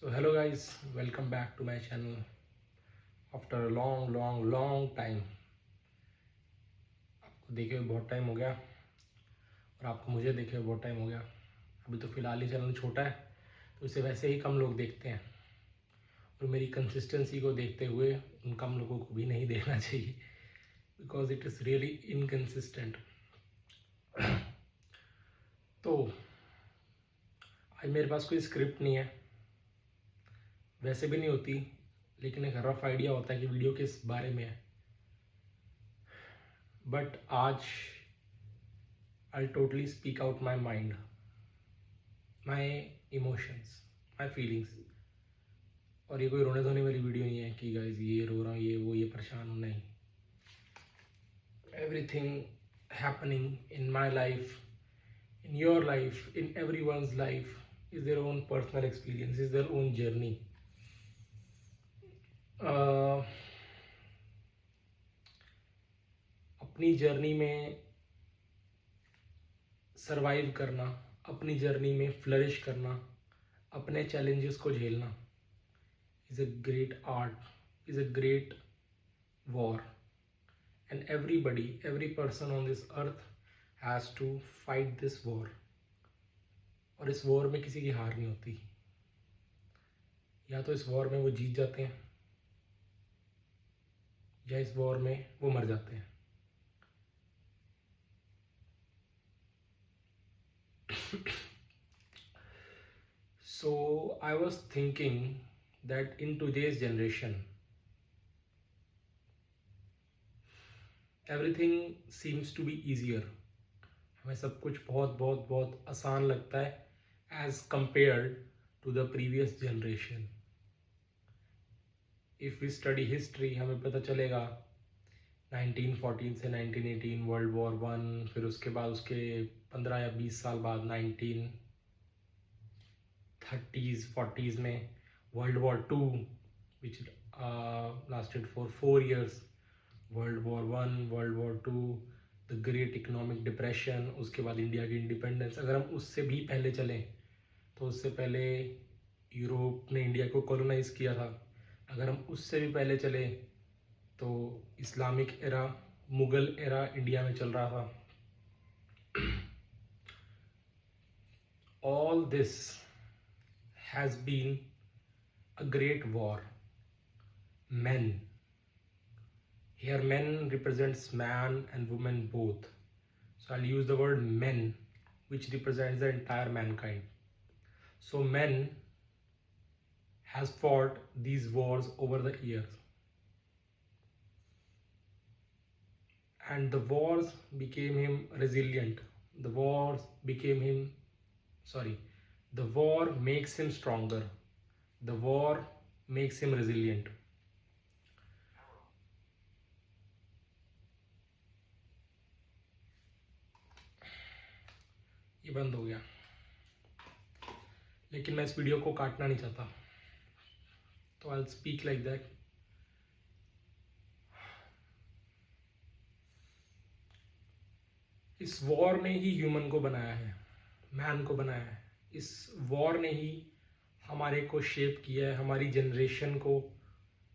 So hello guys, welcome back to my channel after a long time. आपको देखे हुए बहुत टाइम हो गया और आपको मुझे देखे हुए बहुत टाइम हो गया। अभी तो फिलहाल ही चैनल छोटा है तो इसे वैसे ही कम लोग देखते हैं और मेरी कंसिस्टेंसी को देखते हुए उन कम लोगों को भी नहीं देखना चाहिए because it is really inconsistent. तो आज मेरे पास कोई स्क्रिप्ट नहीं है, वैसे भी नहीं होती, लेकिन एक रफ आइडिया होता है कि वीडियो किस बारे में है। बट आज I totally speak out my mind, my emotions, my feelings. और ये कोई रोने धोने वाली वीडियो नहीं है कि गाइस ये रो रहा हूँ, ये वो, ये परेशान हूँ, नहीं। Everything happening in my life, in your life, in everyone's life, is their own personal experience, is their own journey. अपनी जर्नी में सरवाइव करना, अपनी जर्नी में फ्लरिश करना, अपने चैलेंजेस को झेलना is a great art, is a great war, and everybody, every person on this earth has to fight this war. और इस वॉर में किसी की हार नहीं होती, या तो इस वॉर में वो जीत जाते हैं या इस वॉर में वो मर जाते हैं। So I was thinking that in today's generation everything seems to be easier. हमें सब कुछ बहुत बहुत बहुत आसान लगता है as compared to the previous generation. If we study history हमें पता चलेगा 1914 से 1918 वर्ल्ड वॉर 1, फिर उसके बाद उसके 15 या 20 साल बाद 1930s 40s में world war 2 which lasted for 4 years, world war 1, world war 2, the great economic depression, उसके बाद इंडिया की इंडिपेंडेंस। अगर हम उससे भी पहले चलें तो उससे पहले यूरोप ने इंडिया को कॉलोनाइज किया था। अगर हम उससे भी पहले चले तो Islamic era, Mughal era India में चल रहा था। All this has been a great war. Men. Here men represents man and woman both. So I'll use the word men, which represents the entire mankind. So men has fought these wars over the years. And the wars became him resilient. The wars became him, the war makes him stronger. The war makes him resilient. ये बंद हो गया, लेकिन मैं इस video को काटना नहीं चाहता, तो आई स्पीक लाइक दैट. इस वॉर ने ही ह्यूमन को बनाया है, मैन को बनाया है. इस वॉर ने ही हमारे को शेप किया है, हमारी जनरेशन को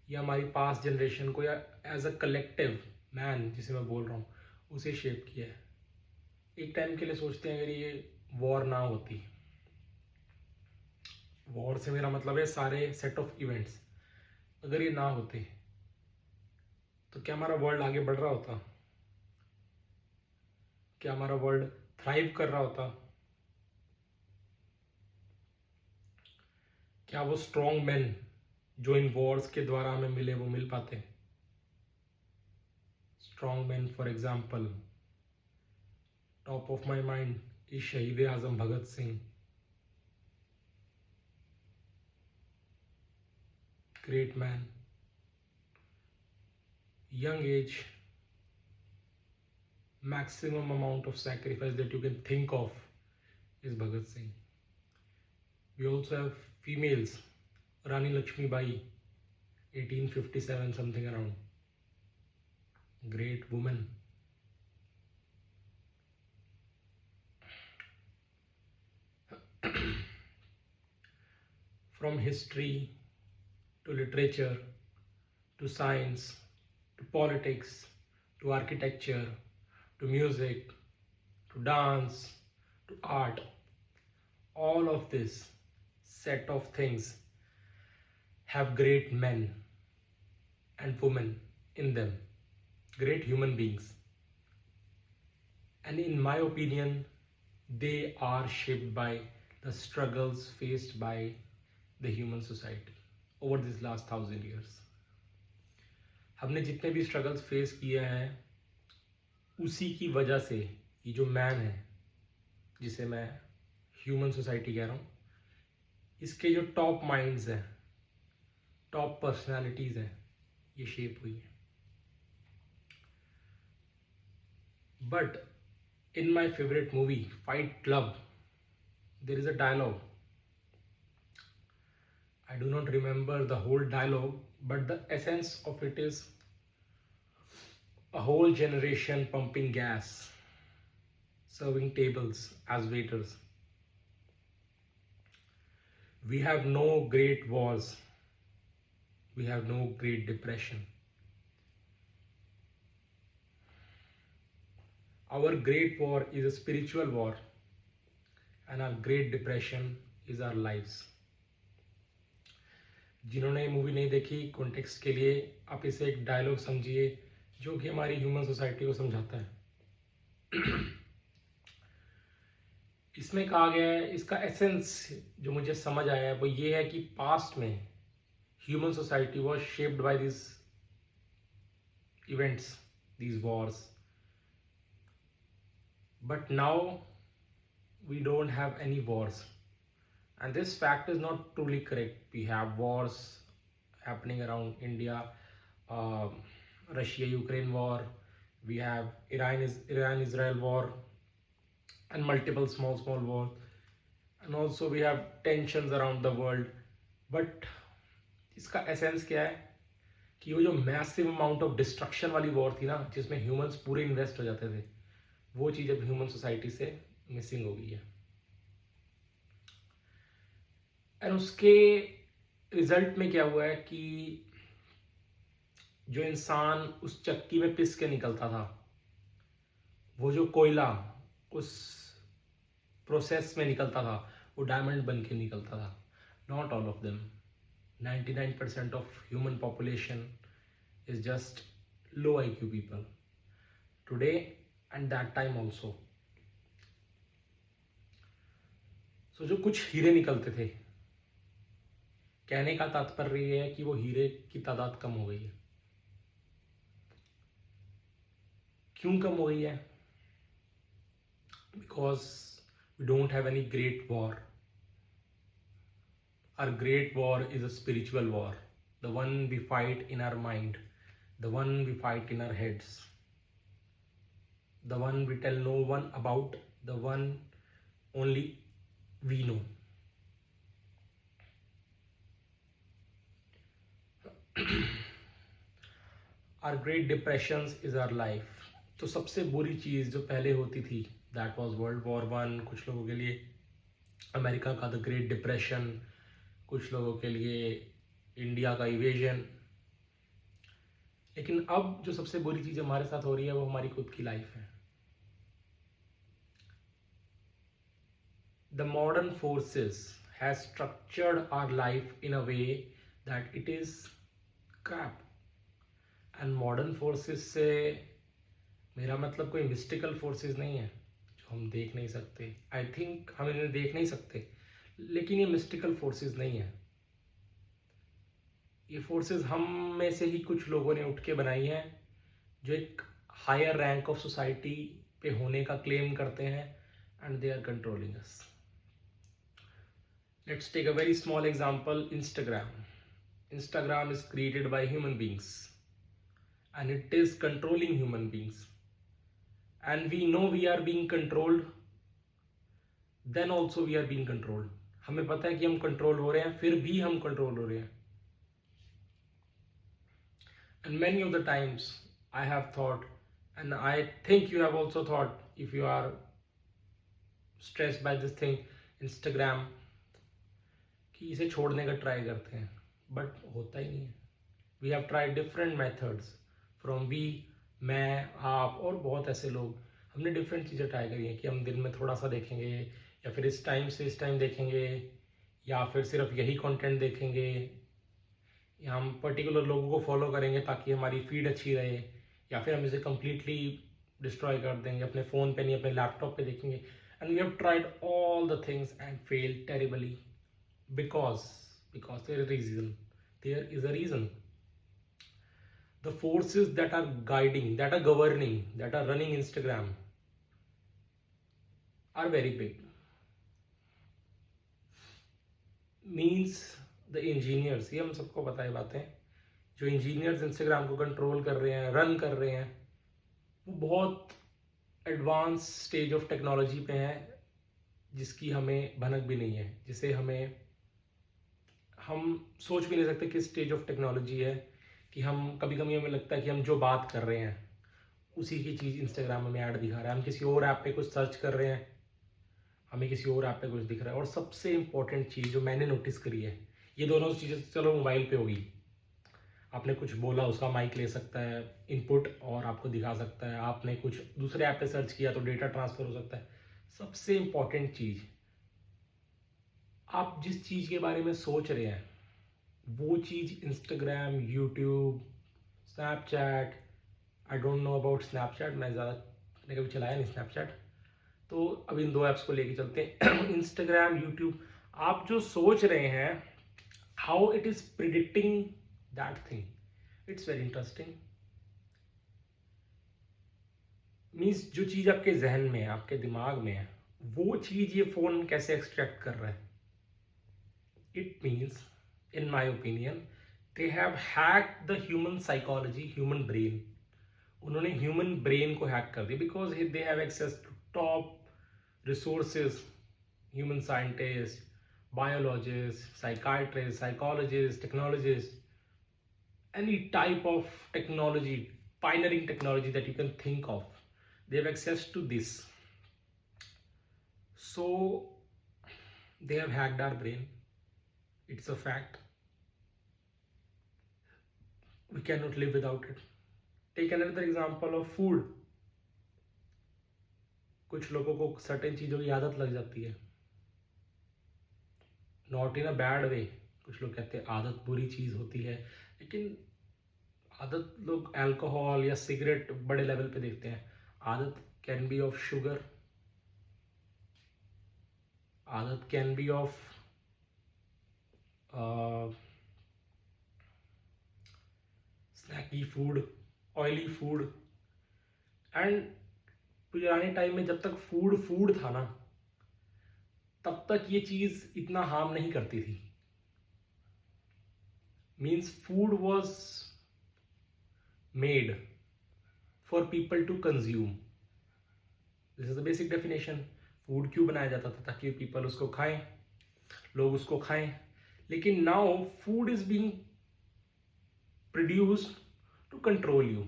या हमारी पास्ट जनरेशन को, या एज अ कलेक्टिव मैन जिसे मैं बोल रहा हूँ उसे शेप किया है. एक टाइम के लिए सोचते हैं अगर ये वॉर ना होती, वॉर से मेरा मतलब है सारे सेट ऑफ इवेंट्स, अगर ये ना होते तो क्या हमारा वर्ल्ड आगे बढ़ रहा होता? क्या हमारा वर्ल्ड थ्राइव कर रहा होता? क्या वो स्ट्रॉन्ग मैन जो इन वॉर्स के द्वारा हमें मिले वो मिल पाते? Strong man, for example, top of my mind is शहीद आजम Bhagat Singh. Great man, young age, maximum amount of sacrifice that you can think of is Bhagat Singh. We also have females, Rani Lakshmi Bai, 1857 something around, great woman. from history to literature to science to politics to architecture to music to dance to art, all of this set of things have great men and women in them, great human beings. And in my opinion, they are shaped by the struggles faced by the human society over these last 1,000 years. हमने जितने भी struggles face किए हैं उसी की वजह से ये जो मैन है, जिसे मैं ह्यूमन सोसाइटी कह रहा हूँ, इसके जो टॉप माइंड्स हैं, टॉप पर्सनालिटीज़ हैं, ये शेप हुई है. But in my favorite movie Fight Club, there is a dialogue. I do not remember the whole dialogue, but the essence of it is a whole generation pumping gas, serving tables as waiters. We have no great wars, we have no great depression. Our great war is a spiritual war, and our great depression is our lives. जिन्होंने ये movie नहीं देखी, context के लिए आप इसे एक dialogue समझिए जो कि हमारी ह्यूमन सोसाइटी को समझाता है. इसमें कहा गया है, इसका एसेंस जो मुझे समझ आया है वो ये है कि पास्ट में human society was shaped by this events, these wars. But now we don't have any wars, and this fact is not truly correct. We have wars happening around India, Russia-Ukraine war, we have Iran-Israel war, and multiple small wars, and also we have tensions around the world. But इसका essence क्या है कि वो जो massive amount of destruction वाली war थी ना, जिसमें ह्यूमंस पूरे इन्वेस्ट हो जाते थे, वो चीज़ अब ह्यूमन सोसाइटी से मिसिंग हो गई है. एंड उसके रिजल्ट में क्या हुआ है कि जो इंसान उस चक्की में पिस के निकलता था, वो जो कोयला उस प्रोसेस में निकलता था, वो डायमंड बन के निकलता था. Not all of them. 99% of human population is just low IQ people today and that time also. So जो कुछ हीरे निकलते थे, कहने का तात्पर्य ये है कि वो हीरे की तादाद कम हो गई है. क्यों कम हो गई है? Because we don't have any great war. Our great war is a spiritual war, the one we fight in our mind, the one we fight in our heads, the one we tell no one about, the one only we know. Our great depressions is our life. तो सबसे बुरी चीज़ जो पहले होती थी, that was World War I. कुछ लोगों के लिए अमेरिका का द ग्रेट डिप्रेशन, कुछ लोगों के लिए इंडिया का इवेजन. लेकिन अब जो सबसे बुरी चीज़ हमारे साथ हो रही है वो हमारी खुद की लाइफ है. The modern forces has structured our life in a way that it is crap. And modern forces से मेरा मतलब कोई mystical forces नहीं है जो हम देख नहीं सकते. I think हम इन्हें देख नहीं सकते, लेकिन ये mystical forces नहीं है. ये forces हम में से ही कुछ लोगों ने उठ के बनाई हैं जो एक higher rank of society पे होने का claim करते हैं, and they are controlling us. Let's take a very small example. Instagram is created by human beings, and it is controlling human beings, and we know we are being controlled. Then also we are being controlled. हमें पता है कि हम control हो रहे हैं, फिर भी हम कंट्रोल हो रहे हैं. And many of the times I have thought, and I think you have also thought, if you are stressed by this thing, Instagram, कि कि इसे छोड़ने का ट्राई करते हैं, बट होता ही नहीं है. We have tried different methods from we, मैं, आप और बहुत ऐसे लोग. हमने डिफरेंट चीज़ें ट्राई करी हैं कि हम दिन में थोड़ा सा देखेंगे, या फिर इस टाइम से इस टाइम देखेंगे, या फिर सिर्फ यही कंटेंट देखेंगे, या हम पर्टिकुलर लोगों को फॉलो करेंगे ताकि हमारी फीड अच्छी रहे, या फिर हम इसे कम्प्लीटली डिस्ट्रॉय कर देंगे, अपने फ़ोन पे नहीं अपने लैपटॉप पे देखेंगे. And we have tried all the things and fail terribly because there is a reason. The forces that are guiding, that are governing, that are running Instagram are very big. Means the engineers, ये हम सबको पता है बातें, जो engineers Instagram को control कर रहे हैं, रन कर रहे हैं, वो बहुत एडवांस स्टेज ऑफ टेक्नोलॉजी पे हैं, जिसकी हमें भनक भी नहीं है, जिसे हम सोच भी नहीं सकते किस स्टेज ऑफ टेक्नोलॉजी है, कि हम कभी कभी हमें लगता है कि हम जो बात कर रहे हैं उसी की चीज़ इंस्टाग्राम में ऐड दिखा रहा है. हम किसी और ऐप पे कुछ सर्च कर रहे हैं, हमें किसी और ऐप पे कुछ दिख रहा है. और सबसे इम्पोर्टेंट चीज़ जो मैंने नोटिस करी है, ये दोनों चीज़ें चलो मोबाइल पे होगी, आपने कुछ बोला उसका माइक ले सकता है इनपुट और आपको दिखा सकता है, आपने कुछ दूसरे ऐप पे सर्च किया तो डेटा ट्रांसफ़र हो सकता है. सबसे इम्पोर्टेंट चीज़, आप जिस चीज़ के बारे में सोच रहे हैं वो चीज़ Instagram, YouTube, Snapchat, I don't know about Snapchat, मैंने कभी चलाया नहीं स्नैपचैट, तो अब इन दो ऐप्स को लेके चलते हैं. इंस्टाग्राम, यूट्यूब, आप जो सोच रहे हैं, how it is predicting that thing, it's very interesting. Means जो चीज़ आपके जहन में है, आपके दिमाग में है, वो चीज़ ये फ़ोन कैसे एक्सट्रैक्ट कर रहा है. It means, in my opinion, they have hacked the human psychology, human brain. उन्होंने human brain को hack कर दिया because they have access to top resources, human scientists, biologists, psychiatrists, psychologists, technologists, any type of technology, pioneering technology that you can think of. They have access to this. So they have hacked our brain. It's a fact. We cannot live without it. Take another example of food. कुछ लोगों को certain चीज़ों की आदत लग जाती है, not in a bad way. कुछ लोग कहते हैं आदत बुरी चीज़ होती है, लेकिन आदत लोग अल्कोहल या सिगरेट बड़े लेवल पे देखते हैं. आदत कैन बी ऑफ शुगर, आदत can be of snacky food, oily food. And पुराने टाइम में जब तक फूड था ना, तब तक ये चीज़ इतना हार्म नहीं करती थी. Means food was made for people to consume. This is the basic definition. Food क्यों बनाया जाता था? ताकि पीपल उसको खाएं, लोग उसको खाएं. लेकिन now food is being produced to control you.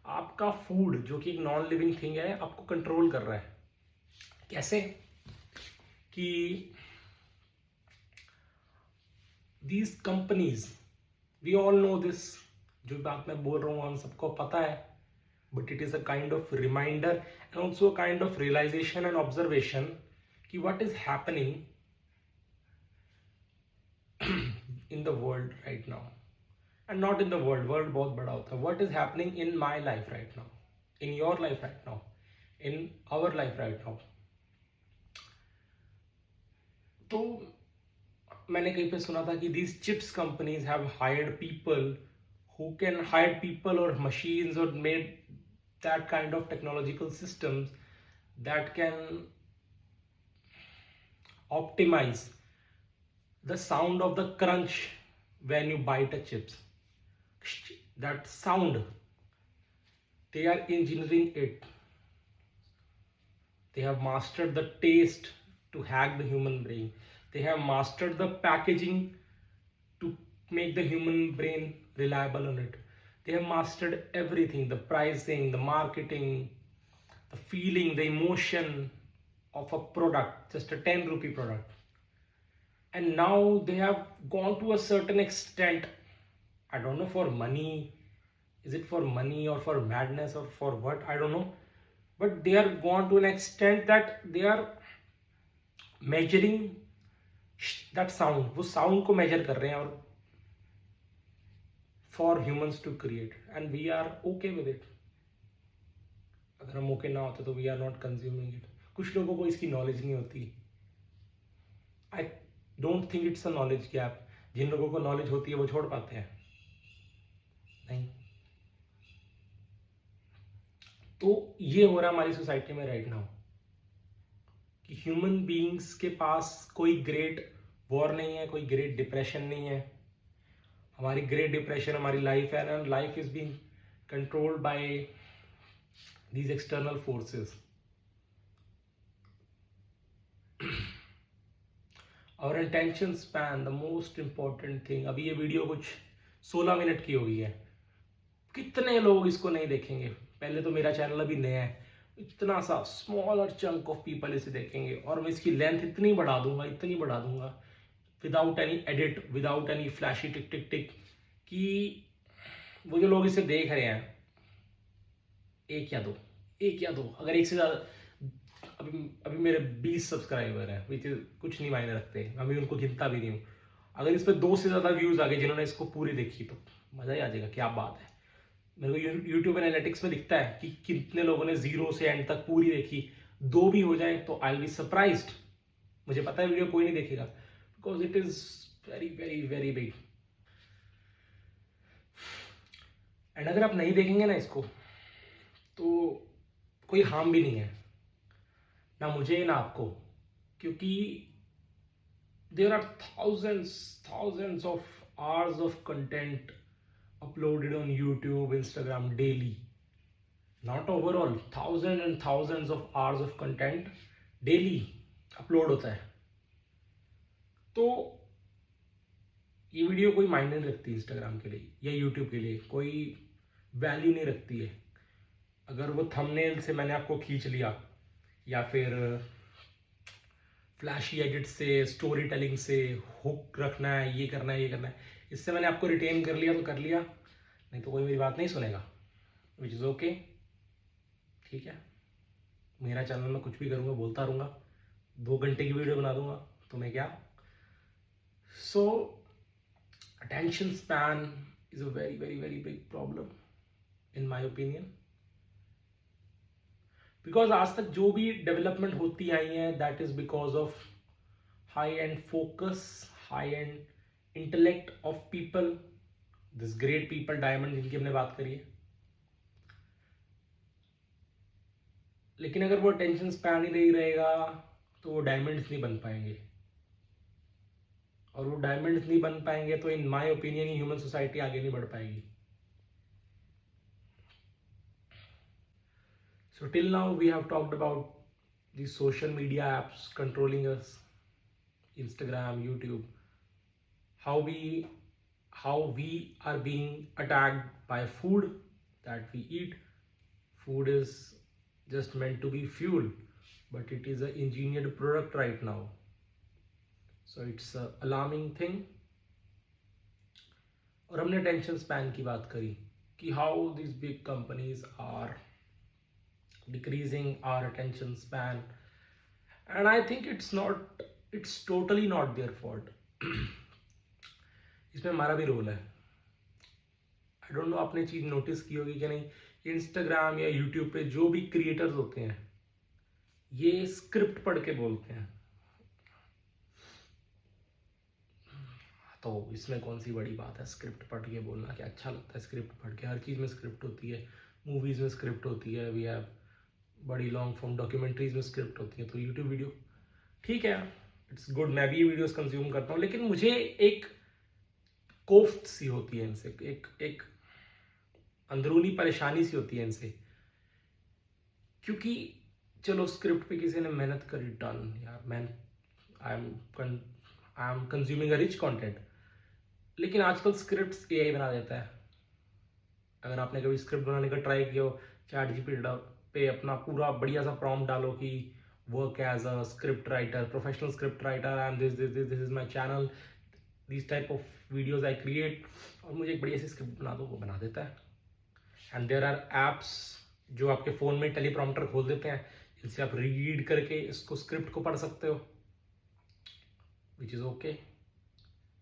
आपका फूड, जो कि एक नॉन लिविंग थिंग है, आपको कंट्रोल कर रहा है. कैसे? कि these companies, we all know this, जो बात मैं बोल रहा हूँ हम सबको पता है, but it is a kind of reminder and also a kind of realisation and observation कि what is happening in the world right now. And not in the world, world बहुत बड़ा होता है. What is happening in my life right now, in your life right now, in our life right now. तो मैंने कहीं पे सुना था कि these chips companies have hired people who can hire people or machines or made that kind of technological systems that can optimize the sound of the crunch when you bite a chips. That sound, they are engineering it. They have mastered the taste to hack the human brain. They have mastered the packaging to make the human brain reliable on it. They have mastered everything, the pricing, the marketing, the feeling, the emotion of a product, just a 10 rupee product. and now they have gone to a certain extent. I don't know, for money, is it for money or for madness or for what, I don't know, but they are gone to an extent that they are measuring that sound, वो sound को measure कर रहे हैं, और for humans to create, and we are okay with it. अगर हम okay ना होते तो we are not consuming it. कुछ लोगों को इसकी नॉलेज नहीं होती. I don't think it's a knowledge gap. जिन लोगों को नॉलेज होती है वो छोड़ पाते हैं नहीं. तो ये हो रहा है हमारी सोसाइटी में राइट नाउ कि ह्यूमन बीइंग्स के पास कोई ग्रेट वॉर नहीं है, कोई ग्रेट डिप्रेशन नहीं है. हमारी ग्रेट डिप्रेशन हमारी लाइफ है, and life is being controlled by these external forces. Our attention span, the most important thing. अभी ये वीडियो कुछ 16 मिनट की हो गई है. कितने लोग इसको नहीं देखेंगे? पहले तो मेरा चैनल अभी नया है, इतना सा स्मॉलर चंक ऑफ पीपल इसे देखेंगे, और मैं इसकी लेंथ इतनी बढ़ा दूंगा without any edit, without any flashy tick tick tick, कि वो जो लोग इसे देख रहे हैं, एक या दो, अगर एक से ज़्यादा, अभी मेरे 20 सब्सक्राइबर हैं, विच कुछ नहीं मायने रखते, अभी उनको गिनता भी नहीं हूँ. अगर इस पर 2 से ज़्यादा व्यूज़ आ गए जिन्होंने इसको पूरी देखी तो मज़ा ही आ जाएगा. क्या बात है. मेरे को यूट्यूब एनालिटिक्स में दिखता है कि कितने लोगों ने 0 से एंड तक पूरी देखी. 2 भी हो जाए तो आई विल बी सरप्राइज्ड. मुझे पता है वीडियो कोई नहीं देखेगा, because it is very very very big. And अगर आप नहीं देखेंगे ना इसको तो कोई हार्म भी नहीं है, ना मुझे ना आपको, क्योंकि there are thousands of hours of content uploaded on YouTube, Instagram daily. Not overall, thousands of hours of content daily upload होता है. तो ये वीडियो कोई मायने नहीं रखती इंस्टाग्राम के लिए या यूट्यूब के लिए, कोई वैल्यू नहीं रखती है. अगर वो थंबनेल से मैंने आपको खींच लिया, या फिर फ्लैशी एडिट से, स्टोरी टेलिंग से, हुक रखना है, ये करना है, इससे मैंने आपको रिटेन कर लिया तो कर लिया, नहीं तो कोई मेरी बात नहीं सुनेगा, विच इज़ ओके. ठीक है, मेरा चैनल में कुछ भी करूँगा, बोलता रहूँगा, 2 घंटे की वीडियो बना दूंगा तो मैं क्या. सो attention span is a very very very big problem in my opinion. Because आज तक जो भी डेवलपमेंट होती आई है, that is because of high and focus, high and intellect of people, this great people, diamond जिनकी हमने बात करी है. लेकिन अगर वो अटेंशन स्पैन ही नहीं रहेगा तो वो डायमंड्स नहीं बन पाएंगे, और वो डायमंड्स नहीं बन पाएंगे तो in my opinion human society आगे नहीं बढ़ पाएगी. So till now we have talked about the social media apps controlling us, Instagram, YouTube, how we are being attacked by food that we eat. Food is just meant to be fuel, but it is an engineered product right now. So it's a alarming thing. और हमने attention span की बात करी कि how these big companies are decreasing our attention span, and I think it's totally not their fault. इसमें हमारा भी role है. आई डोंट नो आपने चीज नोटिस की होगी कि नहीं, इंस्टाग्राम या यूट्यूब पे जो भी क्रिएटर्स होते हैं ये स्क्रिप्ट पढ़ के बोलते हैं. तो इसमें कौन सी बड़ी बात है, स्क्रिप्ट पढ़ के बोलना क्या अच्छा लगता है. स्क्रिप्ट पढ़ के हर चीज़ में स्क्रिप्ट होती है, मूवीज़ में स्क्रिप्ट होती है, वी हैव बड़ी लॉन्ग फॉर्म डॉक्यूमेंट्रीज में स्क्रिप्ट होती है. तो यूट्यूब वीडियो ठीक है, इट्स गुड, मैं भी ये वीडियोस कंज्यूम करता हूँ, लेकिन मुझे एक कोफ्त सी होती है इनसे, एक अंदरूनी परेशानी सी होती है इनसे. क्योंकि चलो स्क्रिप्ट पे किसी ने मेहनत करी, डन यार, मैं I am consuming a rich content. लेकिन आजकल स्क्रिप्ट्स एआई बना देता है. अगर आपने कभी स्क्रिप्ट बनाने का ट्राई किया हो, चैट जीपीटी पे अपना पूरा बढ़िया सा प्रॉम्प्ट डालो कि work as a script writer, professional script writer. I'm this is my channel. These type of videos I create. और मुझे एक बढ़िया सी स्क्रिप्ट बना दो, वो बना देता है. एंड देयर आर एप्स जो आपके फ़ोन में टेलीप्रॉम्प्टर खोल देते हैं, जिनसे आप रीड करके इसको स्क्रिप्ट को पढ़ सकते हो, which is okay.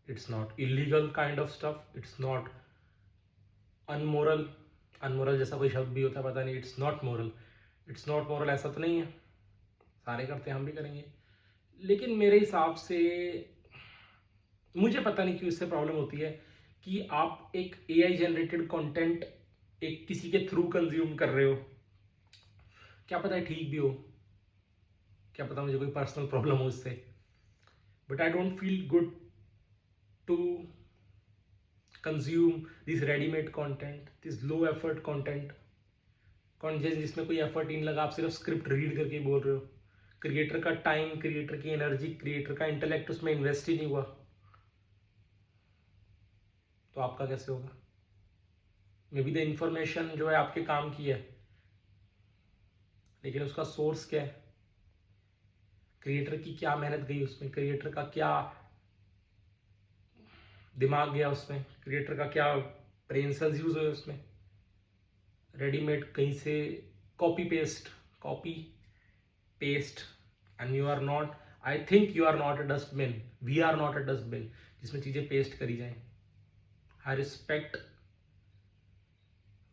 It's not illegal kind of stuff. It's not unmoral. Unmoral जैसा कोई शब्द भी होता है, पता नहीं. It's not moral. It's not moral ऐसा तो नहीं है. सारे करते हैं, हम भी करेंगे. लेकिन मेरे हिसाब से मुझे पता नहीं क्यों इससे प्रॉब्लम होती है कि आप एक AI जनरेटेड कंटेंट एक किसी के थ्रू कंज्यूम कर रहे हो. क्या पता है ठीक भी हो, क्या पता मुझे कोई पर्सनल प्रॉब्लम हो इससे, but I don't feel good to consume this readymade content, this low effort content जिसमें कोई एफर्ट नहीं लगा. आप सिर्फ स्क्रिप्ट रीड करके बोल रहे हो. क्रिएटर का टाइम, क्रिएटर की एनर्जी, क्रिएटर का इंटेलेक्ट उसमें इन्वेस्ट ही नहीं हुआ, तो आपका कैसे होगा? मे बी द इंफॉर्मेशन जो है आपके काम की है, लेकिन उसका सोर्स क्या है? क्रिएटर की क्या मेहनत गई उसमें? क्रिएटर का क्या दिमाग गया उसमें? क्रिएटर का क्या ब्रेन सेल्स यूज हुए उसमें? रेडीमेड कहीं से copy paste. And you are not, I think you are not a dustbin, we are not a dustbin जिसमें चीज़ें पेस्ट करी जाएं. I respect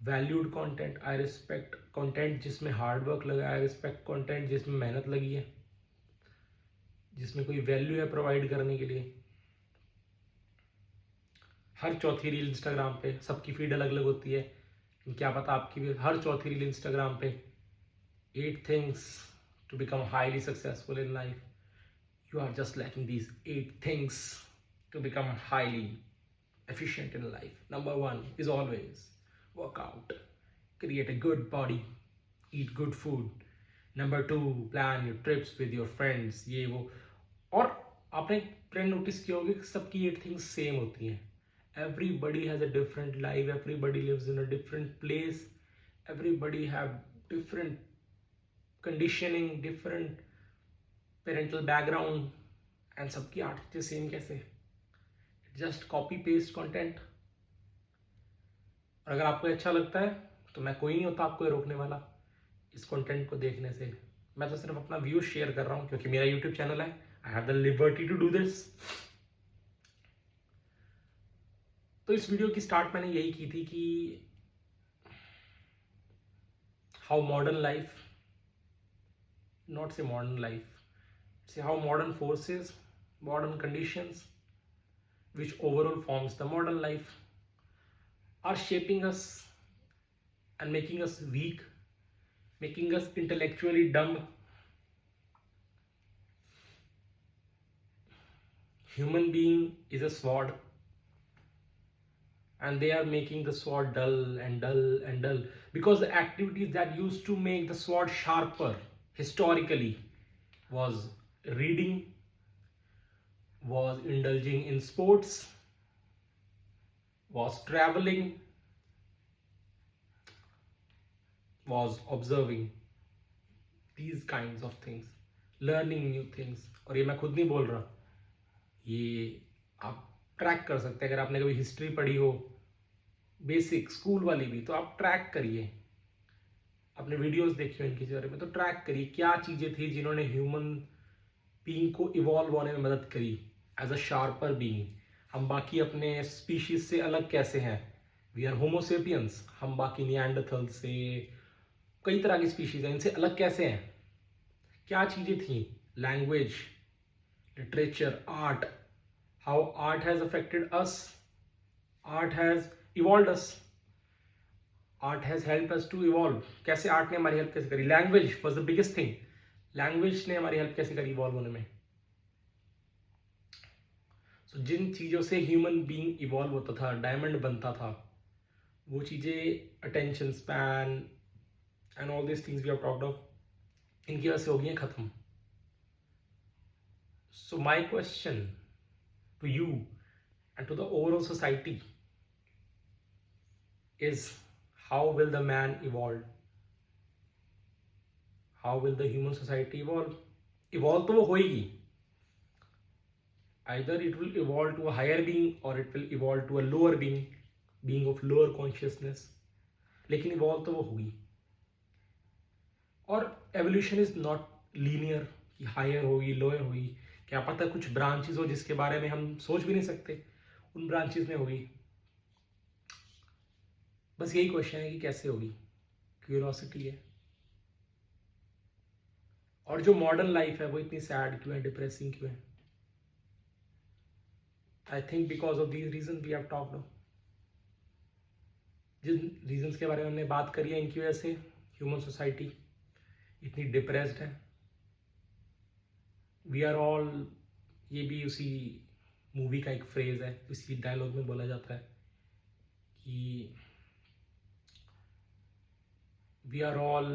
valued content. I respect content जिसमें हार्ड वर्क लगा है. आई रिस्पेक्ट कंटेंट जिसमें मेहनत लगी है, जिसमें कोई वैल्यू है प्रोवाइड करने के लिए. हर चौथी रील इंस्टाग्राम पे, सबकी फीड अलग अलग होती है, क्या पता आपकी भी हर चौथी रील इंस्टाग्राम पे 8 things to become highly successful in life. You are just lacking these 8 things to become highly efficient in life. Number 1 is always work out, create a good body, eat good food. Number 2, plan your trips with your friends. ये वो. और आपने trend notice किया होगा कि सबकी 8 things same होती हैं. Everybody has a different life. Everybody lives in a different place. Everybody have different conditioning, different parental background, and सबकी 8 चीज़ें सेम कैसे? Just copy paste content. और अगर आपको अच्छा लगता है तो मैं कोई नहीं होता आपको रोकने वाला इस कंटेंट को देखने से. मैं तो सिर्फ अपना व्यू शेयर कर रहा हूँ क्योंकि मेरा यूट्यूब चैनल है. I have the liberty to do this. तो इस वीडियो की स्टार्ट मैंने यही की थी कि हाउ मॉडर्न लाइफ, नॉट से मॉडर्न लाइफ, से how modern forces, modern conditions which overall forms the modern life are shaping us and making us weak, making us intellectually dumb. Human being is a sword, and they are making the sword dull and dull and dull because the activities that used to make the sword sharper historically was reading, was indulging in sports, was traveling, was observing these kinds of things, learning new things. और ये मैं खुद नहीं बोल रहा, ये आप track कर सकते हैं. अगर आपने कभी हिस्ट्री पढ़ी हो, बेसिक स्कूल वाली भी, तो आप ट्रैक करिए. अपने वीडियोस देखिए इनके बारे में, तो ट्रैक करिए क्या चीज़ें थी जिन्होंने ह्यूमन बीइंग को इवॉल्व होने में मदद करी एज अ शार्पर बीइंग. हम बाकी अपने स्पीशीज से अलग कैसे हैं? We are homo sapiens. हम बाकी निएंडरथल से, कई तरह की स्पीशीज हैं, इनसे अलग कैसे हैं? क्या चीज़ें थी? Language, literature, art. How art has affected us. Art has evolved us. Art has help us to evolve. कैसे आर्ट ने हमारी हेल्प कैसे करी? Language was the biggest thing. Language ने हमारी हेल्प कैसे करी इवॉल्व होने में? So, जिन चीज़ों से ह्यूमन बीइंग इवॉल्व होता था, डायमंड बनता था, वो चीज़ें attention span and all this things we have talked of, इनकी वजह से हो गई हैं ख़त्म. So my question to you and to the overall society is, how will the man evolve? How will the human society evolve? Evolve तो वो होएगी, either it will evolve to a higher being or it will evolve to a lower being of lower consciousness, लेकिन evolve तो वो होगी. और evolution is not linear कि higher होगी लोअर होगी. क्या पता कुछ ब्रांचेस हो जिसके बारे में हम सोच भी नहीं सकते, उन ब्रांचेस में होगी. बस यही क्वेश्चन है कि कैसे होगी. क्यूरियोसिटी है. और जो मॉडर्न लाइफ है वो इतनी सैड क्यों है, डिप्रेसिंग क्यों है? I think because of these reason we have talked. जिन रीजंस के बारे में हमने बात करी है इनकी वजह से ह्यूमन सोसाइटी इतनी डिप्रेस्ड है. वी आर ऑल, ये भी उसी मूवी का एक फ्रेज है, उसी डायलॉग में बोला जाता है कि वी आर ऑल,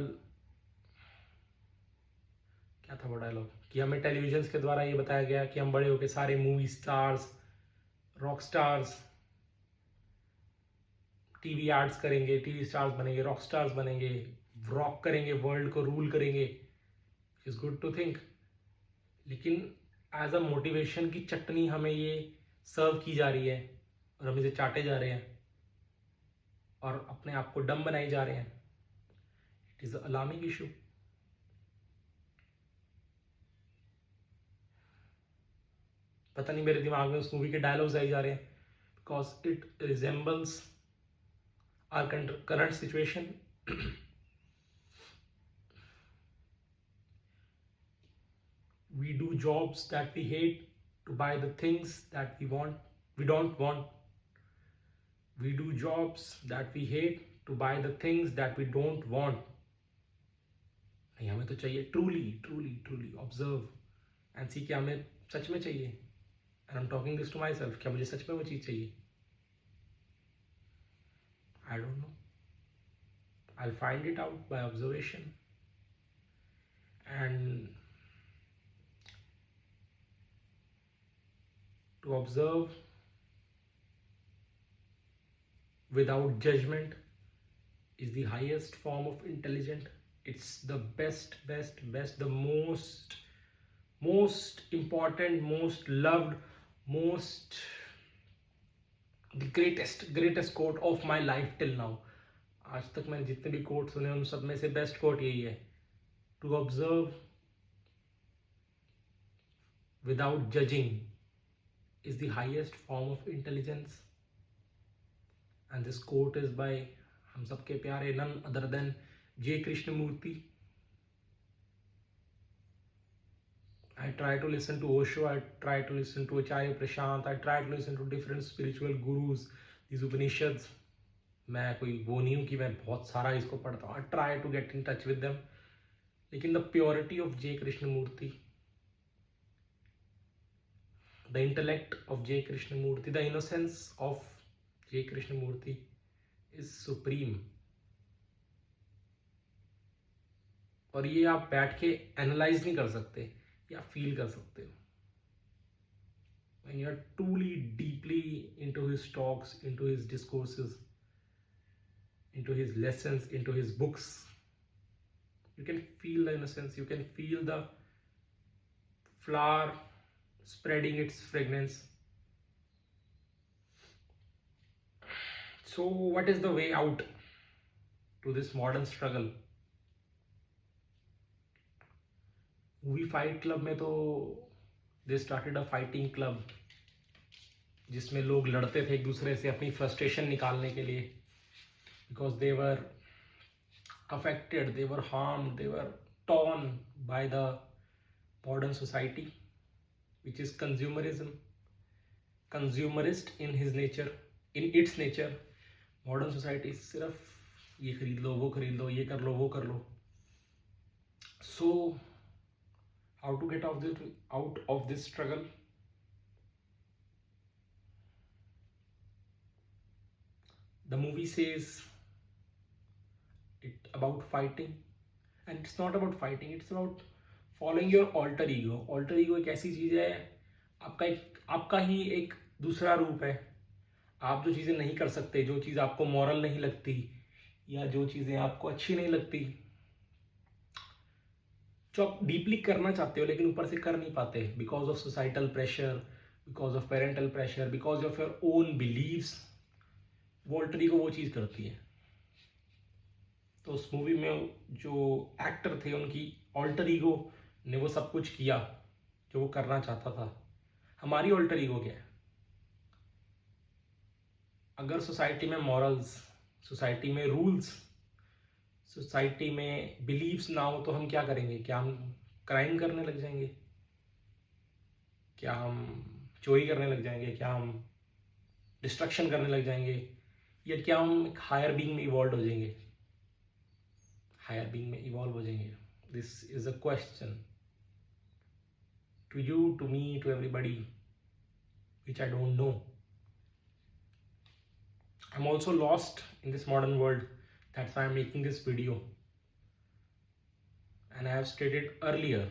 क्या था वो डायलॉग, कि हमें टेलीविजन के द्वारा ये बताया गया कि हम बड़े होके सारे movie stars, rock stars, TV ads करेंगे, टीवी स्टार्स बनेंगे, रॉक स्टार्स बनेंगे, रॉक करेंगे, वर्ल्ड को रूल करेंगे. Is good to think. लेकिन एज अ मोटिवेशन की चटनी हमें ये सर्व की जा रही है और हम इसे चाटे जा रहे हैं और अपने आप को डम बनाए जा रहे हैं. It is alarming issue. पता नहीं मेरे दिमाग में उस मूवी के डायलॉग्स आई जा रहे हैं because it resembles our current situation. We do jobs that we hate to buy the things that we don't want. We do jobs that we hate to buy the things that we don't want. नहीं, हमें तो चाहिए truly observe and see क्या हमें सच में चाहिए. And I'm talking this to myself, क्या मुझे सच में वो चीज़ चाहिए? I don't know. I'll find it out by observation. And to observe without judgment is the highest form of intelligence. It's the best, the most important, most loved, the greatest quote of my life till now. आज तक मैंने जितने भी coat सुने उन सब में से बेस्ट कोट यही है. To observe without judging is the highest form of intelligence. And this quote is by हम सबके प्यारे none other than J. Krishnamurti. I try to listen to Osho, I try to listen to Acharya Prashant, I try to listen to different spiritual gurus, these Upanishads. मैं कोई वो नहीं हूँ कि मैं बहुत सारा इसको पढ़ता हूँ. I try to get in touch with them. लेकिन the purity of J. Krishnamurti, the intellect of J. Krishnamurti, the innocence of J. Krishnamurti is supreme. और ये आप बैठ के एनालाइज नहीं कर सकते, या फील कर सकते हो. When you are truly deeply into his talks, into his discourses, into his lessons, into his books, you can feel the innocence, you can feel the flower spreading its fragrance. So what is the way out to this modern struggle? Movie fight club में तो they started a fighting club जिसमें लोग लड़ते थे एक दूसरे से अपनी फ्रस्ट्रेशन निकालने के लिए, because they were affected, they were harmed, they were torn by the modern society which is consumerism, consumerist in his nature, in its nature. Modern society सिर्फ ये खरीद लो, वो खरीद लो, ये कर लो, वो कर लो. सो how to get out of this struggle? The movie says it about fighting, and it's not about fighting, it's about following your alter ego. Alter ego एक ऐसी चीज है, आपका ही एक दूसरा रूप है. आप जो चीजें नहीं कर सकते, जो चीज आपको मॉरल नहीं लगती, या जो चीजें आपको अच्छी नहीं लगती, जो आप डीपली करना चाहते हो लेकिन ऊपर से कर नहीं पाते because of societal pressure, because of parental pressure, because of your own beliefs, वो अल्टर ईगो वो चीज़ करती है। तो उस मूवी में जो एक्टर थे उनकी अल्टर ईगो ने वो सब कुछ किया जो वो करना चाहता था। हमारी अल्टर ईगो क्या है? अगर सोसाइटी में मॉरल्स, सोसाइटी में रूल्स, सोसाइटी में बिलीव्स ना हो तो हम क्या करेंगे? क्या हम क्राइम करने लग जाएंगे? क्या हम चोरी करने लग जाएंगे? क्या हम डिस्ट्रक्शन करने लग जाएंगे? या क्या हम एक हायर बीइंग में इवॉल्व हो जाएंगे? हायर बीइंग में इवॉल्व हो जाएंगे? This is a question to you, to me, to everybody, which I don't know. I'm also lost in this modern world. That's why I'm making this video. And I have stated earlier,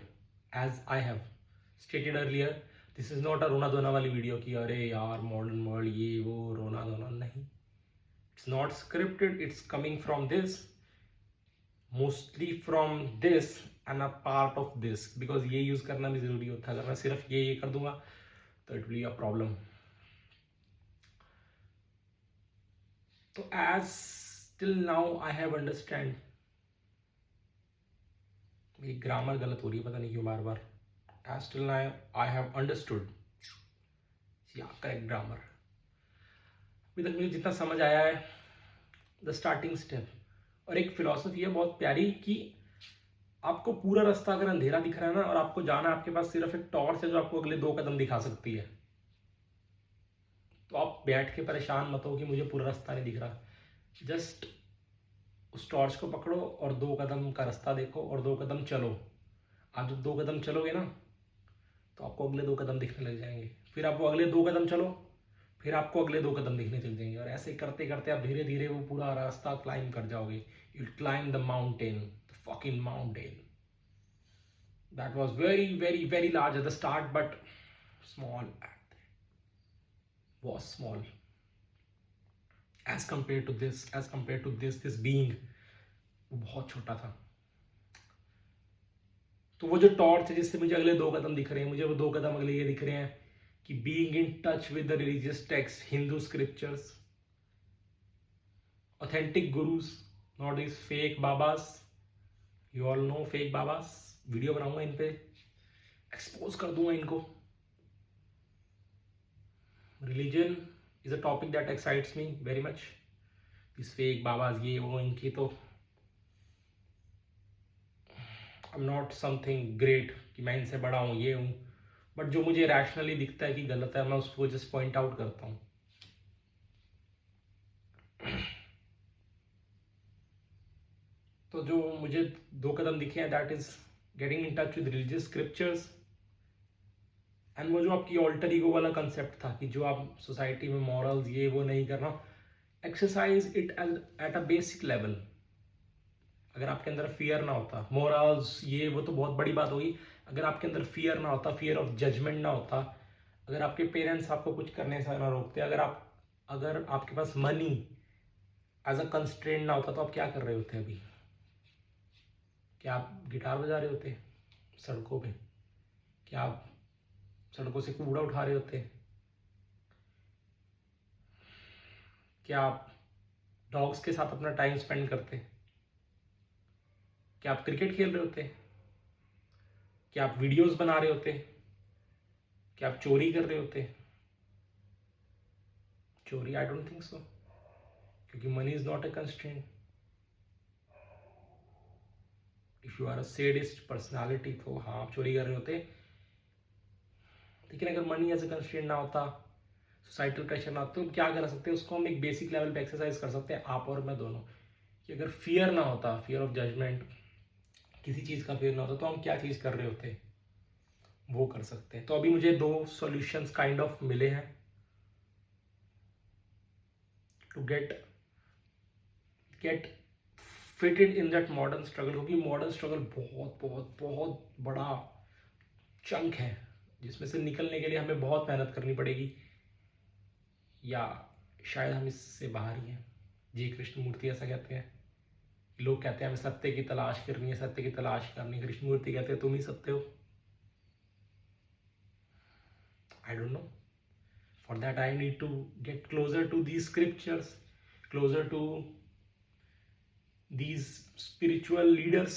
as I have stated earlier, this is not a रोना धोना वाली video कि अरे यार modern world ये वो रोना धोना, नहीं. It's not scripted. It's coming from this, mostly from this and a part of this, because ये यूज करना भी जरूरी होता है. अगर मैं सिर्फ ये कर दूंगा तो it will be a problem. तो as till now I have understand, मेरी ग्रामर गलत हो रही है पता नहीं क्यों बार बार. as till now I have understood, या करेक्ट ग्रामर. अभी तक मुझे जितना समझ आया है, द स्टार्टिंग स्टेप. और एक फिलॉसफी है बहुत प्यारी कि आपको पूरा रास्ता अगर अंधेरा दिख रहा है ना और आपको जाना, आपके पास सिर्फ एक टॉर्च है जो आपको अगले 2 कदम दिखा सकती है, तो आप बैठ के परेशान मत हो कि मुझे पूरा रास्ता नहीं दिख रहा. जस्ट उस टॉर्च को पकड़ो और 2 कदम का रास्ता देखो और 2 कदम चलो. आप जब 2 कदम चलोगे ना तो आपको अगले 2 कदम दिखने लग जाएंगे. फिर आप वो अगले 2 कदम चलो, फिर आपको अगले 2 कदम दिखने चल जाएंगे. और ऐसे करते करते आप धीरे धीरे वो पूरा रास्ता क्लाइम कर जाओगे. You climb the mountain, the fucking mountain. That was very very very large at the start but small was small as compared to this, this being वो बहुत छोटा था. तो वो जो टॉर्च है जिससे मुझे अगले 2 कदम दिख रहे हैं, मुझे वो 2 कदम अगले ये दिख रहे हैं कि being in touch with the religious text, Hindu scriptures, authentic gurus, not this fake babas. You all know fake babas. Video बनाऊंगा इन पे, एक्सपोज कर दूंगा इनको. Religion is a topic that excites me very much. These fake babas, ये वो, इनकी तो I'm not something great कि मैं इनसे बड़ा हूँ ये हूँ, बट जो मुझे रैशनली दिखता है कि गलत है मैं उसको जस्ट पॉइंट आउट करता हूँ. तो जो मुझे 2 कदम दिखे हैं, that is getting in touch with religious scriptures. And वो जो आपकी ऑल्टर ईगो वाला कंसेप्ट था कि जो आप सोसाइटी में मॉरल्स ये वो नहीं करना, exercise it at a basic level. अगर आपके अंदर फियर ना होता, मॉरल्स ये वो तो बहुत बड़ी बात होगी. अगर आपके अंदर फियर ना होता, फियर ऑफ जजमेंट ना होता, अगर आपके पेरेंट्स आपको कुछ करने से ना रोकते, अगर आपके पास मनी एज अ कंस्ट्रेंट ना होता, तो आप क्या कर रहे होते अभी? क्या आप गिटार बजा रहे होते सड़कों पे? क्या आप सड़कों से कूड़ा उठा रहे होते? क्या आप डॉग्स के साथ अपना टाइम स्पेंड करते? क्या आप क्रिकेट खेल रहे होते? क्या आप वीडियोस बना रहे होते? क्या आप चोरी कर रहे होते? चोरी आई डोंट थिंक सो, क्योंकि money is not a constraint. If you are a sadist personality तो हाँ आप चोरी कर रहे होते. लेकिन अगर मनी एज अ कंस्ट्रेंट ना होता, सोसाइटल प्रेशर ना होता, तो क्या कर सकते हैं? उसको हम एक बेसिक लेवल पे एक्सरसाइज कर सकते हैं, आप और मैं दोनों. कि अगर फियर ना होता, फियर ऑफ जजमेंट, किसी चीज़ का फियर ना होता, तो हम क्या चीज़ कर रहे होते वो कर सकते हैं. तो अभी मुझे 2 सॉल्यूशंस काइंड ऑफ मिले हैं to get fitted in that modern struggle. क्योंकि मॉडर्न स्ट्रगल बहुत बहुत बहुत बड़ा चंक है जिसमें से निकलने के लिए हमें बहुत मेहनत करनी पड़ेगी, या शायद हम इससे बाहर ही हैं. जी कृष्ण मूर्ति ऐसा कहते हैं. लोग कहते हैं हमें सत्य की तलाश करनी है, सत्य की तलाश करनी है। कृष्णमूर्ति कहते हैं तुम ही सत्य हो। I don't know, for that I need to get closer to these scriptures, closer to these spiritual leaders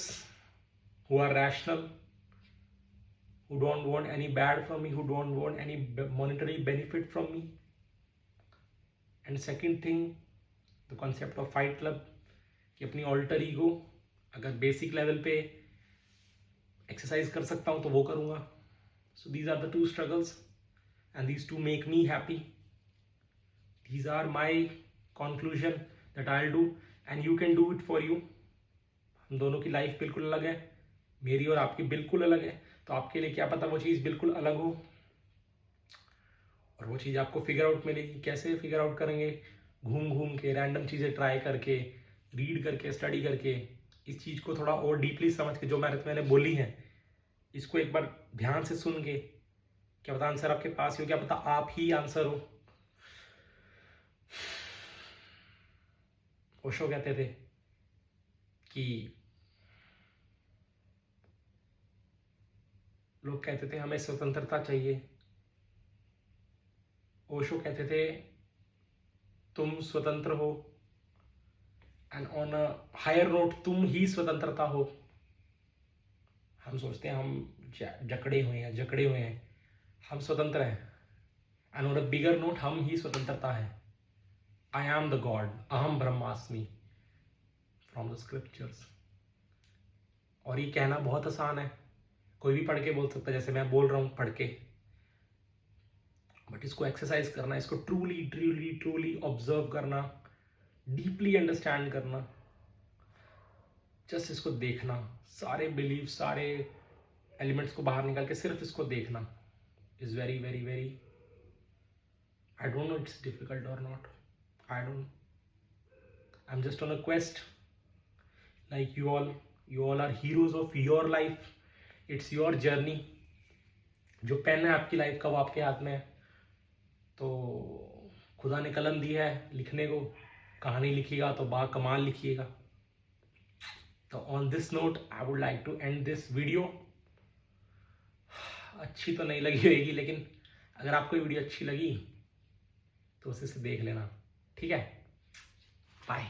who are rational, who don't want any bad from me, who don't want any monetary benefit from me. And second thing, the concept of fight club, कि अपनी alter ego अगर basic level पे exercise कर सकता हूँ तो वो करूँगा. So these are the two struggles and these two make me happy. These are my conclusion that I'll do and you can do it for you. हम दोनों की लाइफ बिल्कुल अलग है, मेरी और आपकी बिल्कुल अलग है. तो आपके लिए क्या पता वो चीज़ बिल्कुल अलग हो और वो चीज़ आपको फिगर आउट मिलेगी. कैसे फिगर आउट करेंगे? घूम घूम के, रैंडम चीज़ें ट्राई करके, रीड करके, स्टडी करके, इस चीज़ को थोड़ा और डीपली समझ के, जो मैंने बोली है इसको एक बार ध्यान से सुन के, क्या पता आंसर आपके पास ही हो, क्या पता आप ही आंसर हो. ओशो कहते थे कि लोग कहते थे हमें स्वतंत्रता चाहिए. ओशो कहते थे तुम स्वतंत्र हो and on a higher note तुम ही स्वतंत्रता हो. हम सोचते हैं हम जकड़े हुए हैं, हम स्वतंत्र हैं. And on a bigger note हम ही स्वतंत्रता है. आई एम द गॉड, अहम ब्रह्मास्मि, फ्रॉम द स्क्रिप्चर्स. और ये कहना बहुत आसान है, कोई भी पढ़ के बोल सकता है जैसे मैं बोल रहा हूँ पढ़ के. बट इसको एक्सरसाइज करना, इसको ट्रूली ट्रूली ट्रूली ऑब्जर्व करना, डीपली अंडरस्टैंड करना, जस्ट इसको देखना, सारे बिलीफ, सारे एलिमेंट्स को बाहर निकाल के सिर्फ इसको देखना is very very very, I don't know it's difficult और not, I don't, I am just on a quest like you all are heroes of your life. It's your journey. जो पेन है आपकी लाइफ का वो आपके हाथ में है. तो खुदा ने कलम दी है लिखने को, कहानी लिखिएगा तो बा कमाल लिखिएगा. तो on this note I would like to end this video. अच्छी तो नहीं लगी होगी, लेकिन अगर आपको ये वीडियो अच्छी लगी तो उसे देख लेना. ठीक है, बाय.